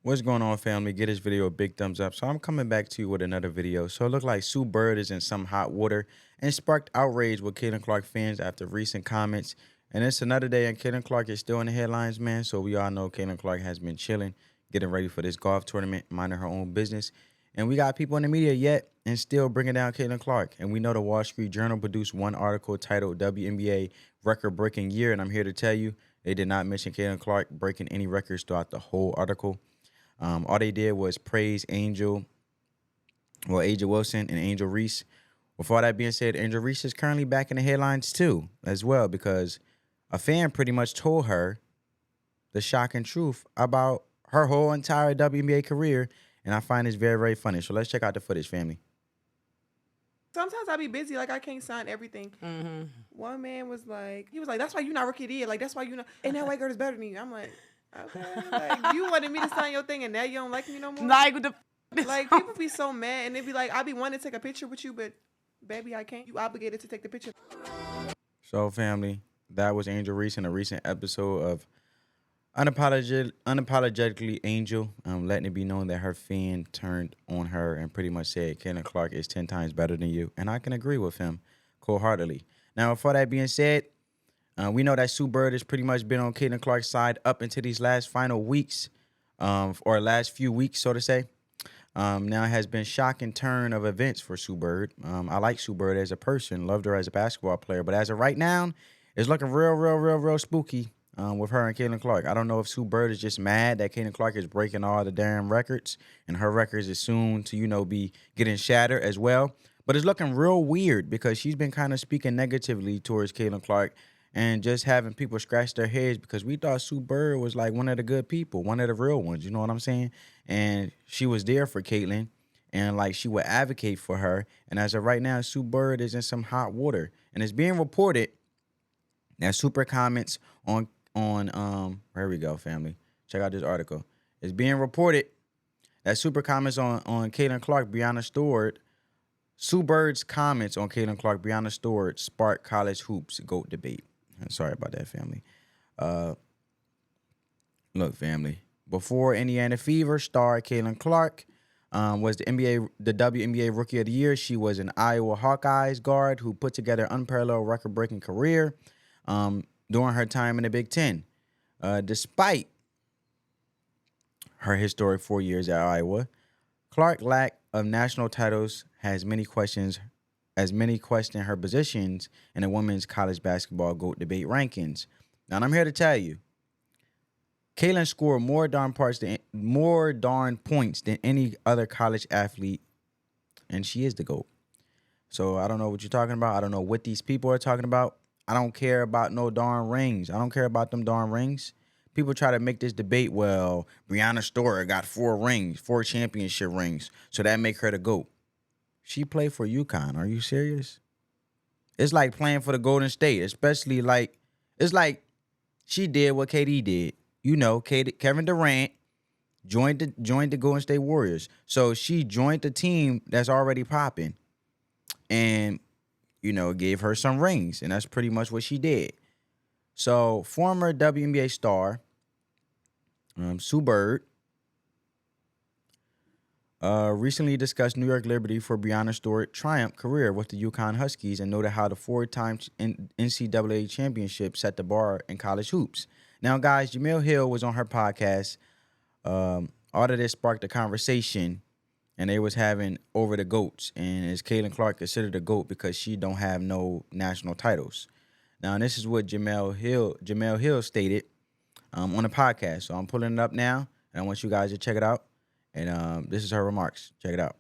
What's going on, family? Get this video a big thumbs up. So I'm coming back to you with another video. So it looked like Sue Bird is in some hot water and sparked outrage with Caitlin Clark fans after recent comments. And it's another day and Caitlin Clark is still in the headlines, man. So we all know Caitlin Clark has been chilling, getting ready for this golf tournament, minding her own business. And we got people in the media yet and still bringing down Caitlin Clark. And we know the Wall Street Journal produced one article titled WNBA Record-Breaking Year. And I'm here to tell you, they did not mention Caitlin Clark breaking any records throughout the whole article. All they did was praise Angel Wilson and Angel Reese. With all that being said, Angel Reese is currently back in the headlines too, as well, because a fan pretty much told her the shocking truth about her whole entire WNBA career, and I find this very, very funny. So let's check out the footage, family. Sometimes I be busy, like I can't sign everything. One man was like, that's why you not rookie of the year. Like, that's why you not, and that white girl is better than you. I'm like, okay, like, you wanted me to sign your thing and now you don't like me no more? Like people be so mad and they be like, I be wanting to take a picture with you, but baby, I can't. You obligated to take the picture. So, family, that was Angel Reese in a recent episode of Unapologetically Angel, letting it be known that her fan turned on her and pretty much said Caitlin Clark is 10 times better than you. And I can agree with him wholeheartedly. Now, for that being said, we know that Sue Bird has pretty much been on Caitlin Clark's side up into these last final weeks, or last few weeks, so to say. Now it has been shocking turn of events for Sue Bird. I like Sue Bird as a person, loved her as a basketball player, but as of right now, it's looking real spooky with her and Caitlin Clark. I don't know if Sue Bird is just mad that Caitlin Clark is breaking all the damn records, and her records is soon to, be getting shattered as well. But it's looking real weird because she's been kind of speaking negatively towards Caitlin Clark and just having people scratch their heads because we thought Sue Bird was like one of the good people, one of the real ones, you know what I'm saying? And she was there for Caitlin and like she would advocate for her. And as of right now, Sue Bird is in some hot water. And it's being reported that super comments on here we go, family. Check out this article. It's being reported that super comments on Caitlin Clark, Breanna Stewart, Sue Bird's comments on Caitlin Clark, Breanna Stewart sparked college hoops GOAT debate. I'm sorry about that, family. Look, family. Before Indiana Fever star Caitlin Clark was the WNBA Rookie of the Year. She was an Iowa Hawkeyes guard who put together an unparalleled record-breaking career during her time in the Big Ten. Despite her historic 4 years at Iowa, Clark's lack of national titles has many questions her positions in the women's college basketball GOAT debate rankings. Now, I'm here to tell you, Caitlin scored more darn points than any other college athlete, and she is the GOAT. So I don't know what you're talking about. I don't know what these people are talking about. I don't care about no darn rings. I don't care about them darn rings. People try to make this debate, well, Breanna Stewart got 4 championship rings, so that make her the GOAT. She played for UConn. Are you serious? It's like playing for the Golden State, especially it's like she did what KD did. Kevin Durant joined the Golden State Warriors. So she joined the team that's already popping and, gave her some rings. And that's pretty much what she did. So former WNBA star Sue Bird recently discussed New York Liberty for Breanna Stewart's triumph career with the UConn Huskies and noted how the 4-time NCAA championship set the bar in college hoops. Now, guys, Jemele Hill was on her podcast. All of this sparked a conversation, and they was having over the GOATs. And is Caitlin Clark considered a GOAT because she don't have no national titles? Now, and this is what Jemele Hill stated on the podcast. So I'm pulling it up now, and I want you guys to check it out. And this is her remarks. Check it out.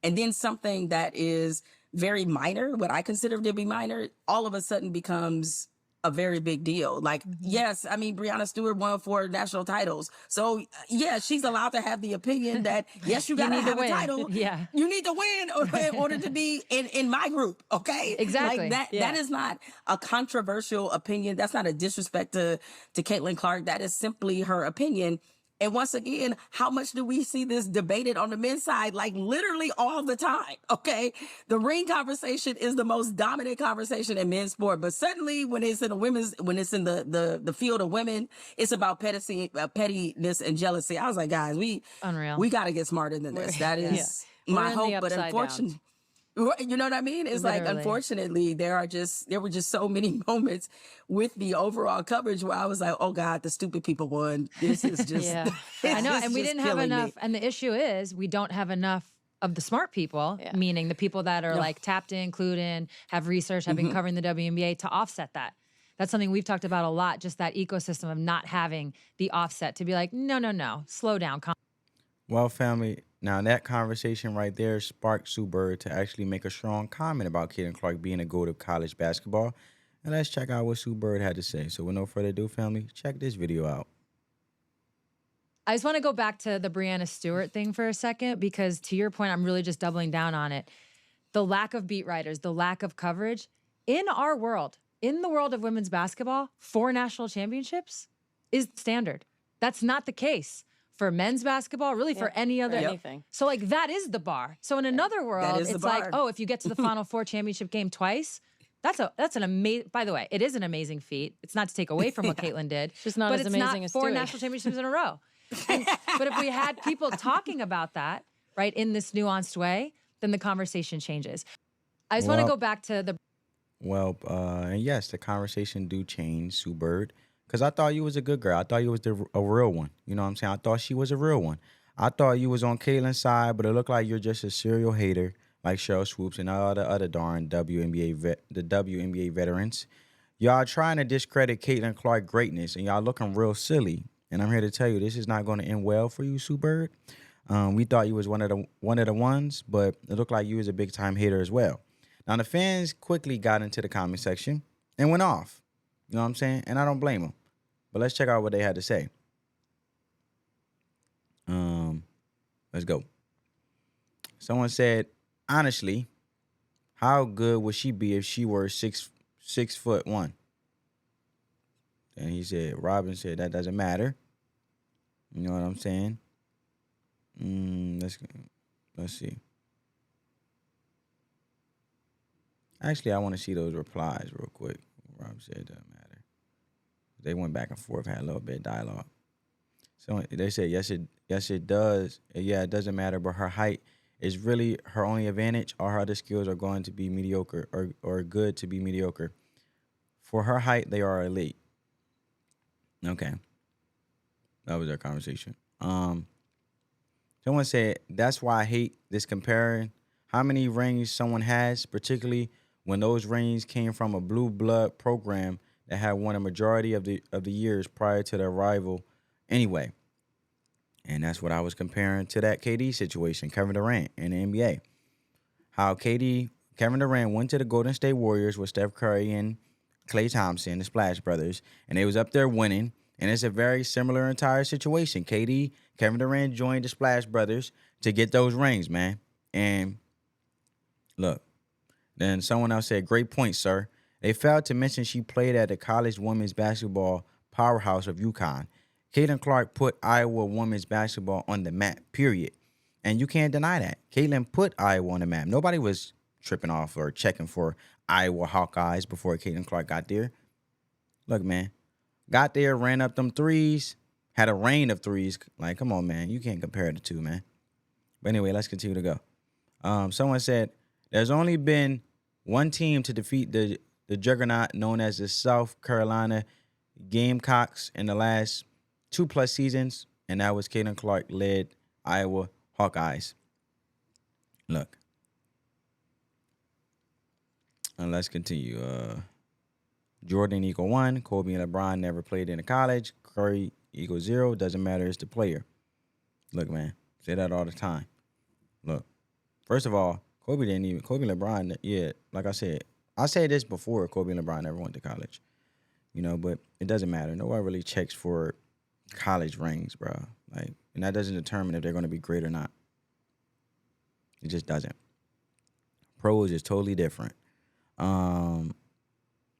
And then something that is very minor, what I consider to be minor, all of a sudden becomes a very big deal. Like, yes, I mean, Breanna Stewart won 4 national titles. So, yeah, she's allowed to have the opinion that, yes, you got to have a title. Yeah. You need to win in order to be in my group, okay? Exactly. Like that is not a controversial opinion. That's not a disrespect to Caitlin Clark. That is simply her opinion. And once again, how much do we see this debated on the men's side? Like literally all the time. Okay. The ring conversation is the most dominant conversation in men's sport. But certainly when it's in the field of women, it's about pettiness and jealousy. I was like, guys, we got to get smarter than this. That is my hope. But unfortunately, you know what I mean? It's like, unfortunately, there were just so many moments with the overall coverage where I was like, oh God, the stupid people won. This is just, I know. And we didn't have enough. And the issue is we don't have enough of the smart people, meaning the people that are like tapped in, clued in, have research, have been covering the WNBA to offset that. That's something we've talked about a lot, just that ecosystem of not having the offset to be like, no, slow down. Well, family, now that conversation right there sparked Sue Bird to actually make a strong comment about Caitlin Clark being a GOAT of college basketball. And let's check out what Sue Bird had to say. So with no further ado, family, check this video out. I just want to go back to the Breanna Stewart thing for a second, because to your point, I'm really just doubling down on it. The lack of beat writers, the lack of coverage in our world, in the world of women's basketball, 4 national championships is standard. That's not the case for men's baskambasketball, really for any other anything. So like that is the bar. So in another world, it's like, oh, if you get to the Final Four championship game twice, that's an amazing. By the way, it is an amazing feat. It's not to take away from what Caitlin did. It's just not as amazing as 4 national championships in a row. But if we had people talking about that, right, in this nuanced way, then the conversation changes. I just want to go back to the. Well, and yes, the conversation do change, Sue Bird. Because I thought you was a good girl. I thought you was a real one. You know what I'm saying? I thought she was a real one. I thought you was on Caitlin's side, but it looked like you're just a serial hater like Cheryl Swoops and all the other darn WNBA veterans. Y'all trying to discredit Caitlin Clark greatness, and y'all looking real silly. And I'm here to tell you, this is not going to end well for you, Sue Bird. We thought you was one of the ones, but it looked like you was a big time hater as well. Now the fans quickly got into the comment section and went off. You know what I'm saying? And I don't blame them. But let's check out what they had to say. Let's go. Someone said, honestly, how good would she be if she were 6'1"? And he said, Robin said, that doesn't matter. You know what I'm saying? Let's see. Actually, I want to see those replies real quick. Rob said it doesn't matter. They went back and forth, had a little bit of dialogue. So they said, yes, it does. Yeah, it doesn't matter, but her height is really her only advantage. All her other skills are going to be mediocre or good to be mediocre. For her height, they are elite. Okay. That was our conversation. Someone said, that's why I hate this comparing how many rings someone has, particularly when those rings came from a blue blood program that had won a majority of the years prior to their arrival anyway. And that's what I was comparing to that KD situation, Kevin Durant in the NBA. How Kevin Durant went to the Golden State Warriors with Steph Curry and Klay Thompson, the Splash Brothers, and they was up there winning. And it's a very similar entire situation. Kevin Durant joined the Splash Brothers to get those rings, man. And look, then someone else said, great point, sir. They failed to mention she played at the college women's basketball powerhouse of UConn. Caitlin Clark put Iowa women's basketball on the map, period. And you can't deny that. Caitlin put Iowa on the map. Nobody was tripping off or checking for Iowa Hawkeyes before Caitlin Clark got there. Look, man. Got there, ran up them threes, had a rain of threes. Like, come on, man. You can't compare the two, man. But anyway, let's continue to go. Someone said, there's only been one team to defeat the juggernaut known as the South Carolina Gamecocks in the last 2+ seasons, and that was Caitlin Clark-led Iowa Hawkeyes. Look. And let's continue. Jordan equal 1. Kobe and LeBron never played in a college. Curry equal 0. Doesn't matter. It's the player. Look, man. Say that all the time. Look. First of all, Kobe and LeBron, yeah, like I said this before, Kobe and LeBron never went to college. You know, but it doesn't matter. Nobody really checks for college rings, bro. Like, and that doesn't determine if they're going to be great or not. It just doesn't. Pros is totally different.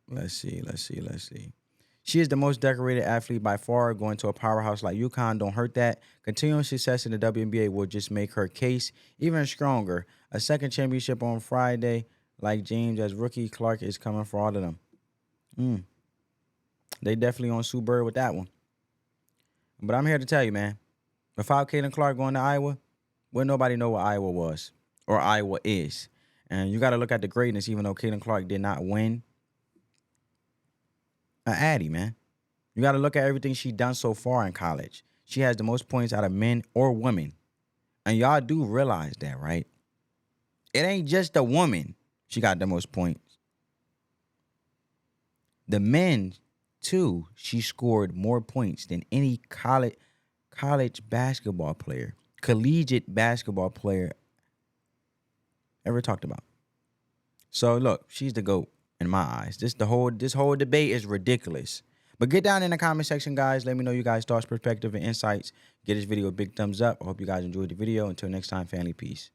Let's see. She is the most decorated athlete by far. Going to a powerhouse like UConn don't hurt that. Continuing success in the WNBA will just make her case even stronger. A second championship on Friday, like James as rookie. Clark is coming for all of them. They definitely on Sue Bird with that one. But I'm here to tell you, man, without Caitlin Clark going to Iowa, well, nobody know what Iowa was or Iowa is. And you got to look at the greatness, even though Caitlin Clark did not win an Addy, man. You got to look at everything she done so far in college. She has the most points out of men or women. And y'all do realize that, right? It ain't just the woman she got the most points. The men, too, she scored more points than any college basketball player, collegiate basketball player ever talked about. So, look, she's the GOAT. In my eyes, this whole debate is ridiculous. But get down in the comment section, guys. Let me know you guys' thoughts, perspective, and insights. Get this video a big thumbs up. I hope you guys enjoyed the video. Until next time, family, peace.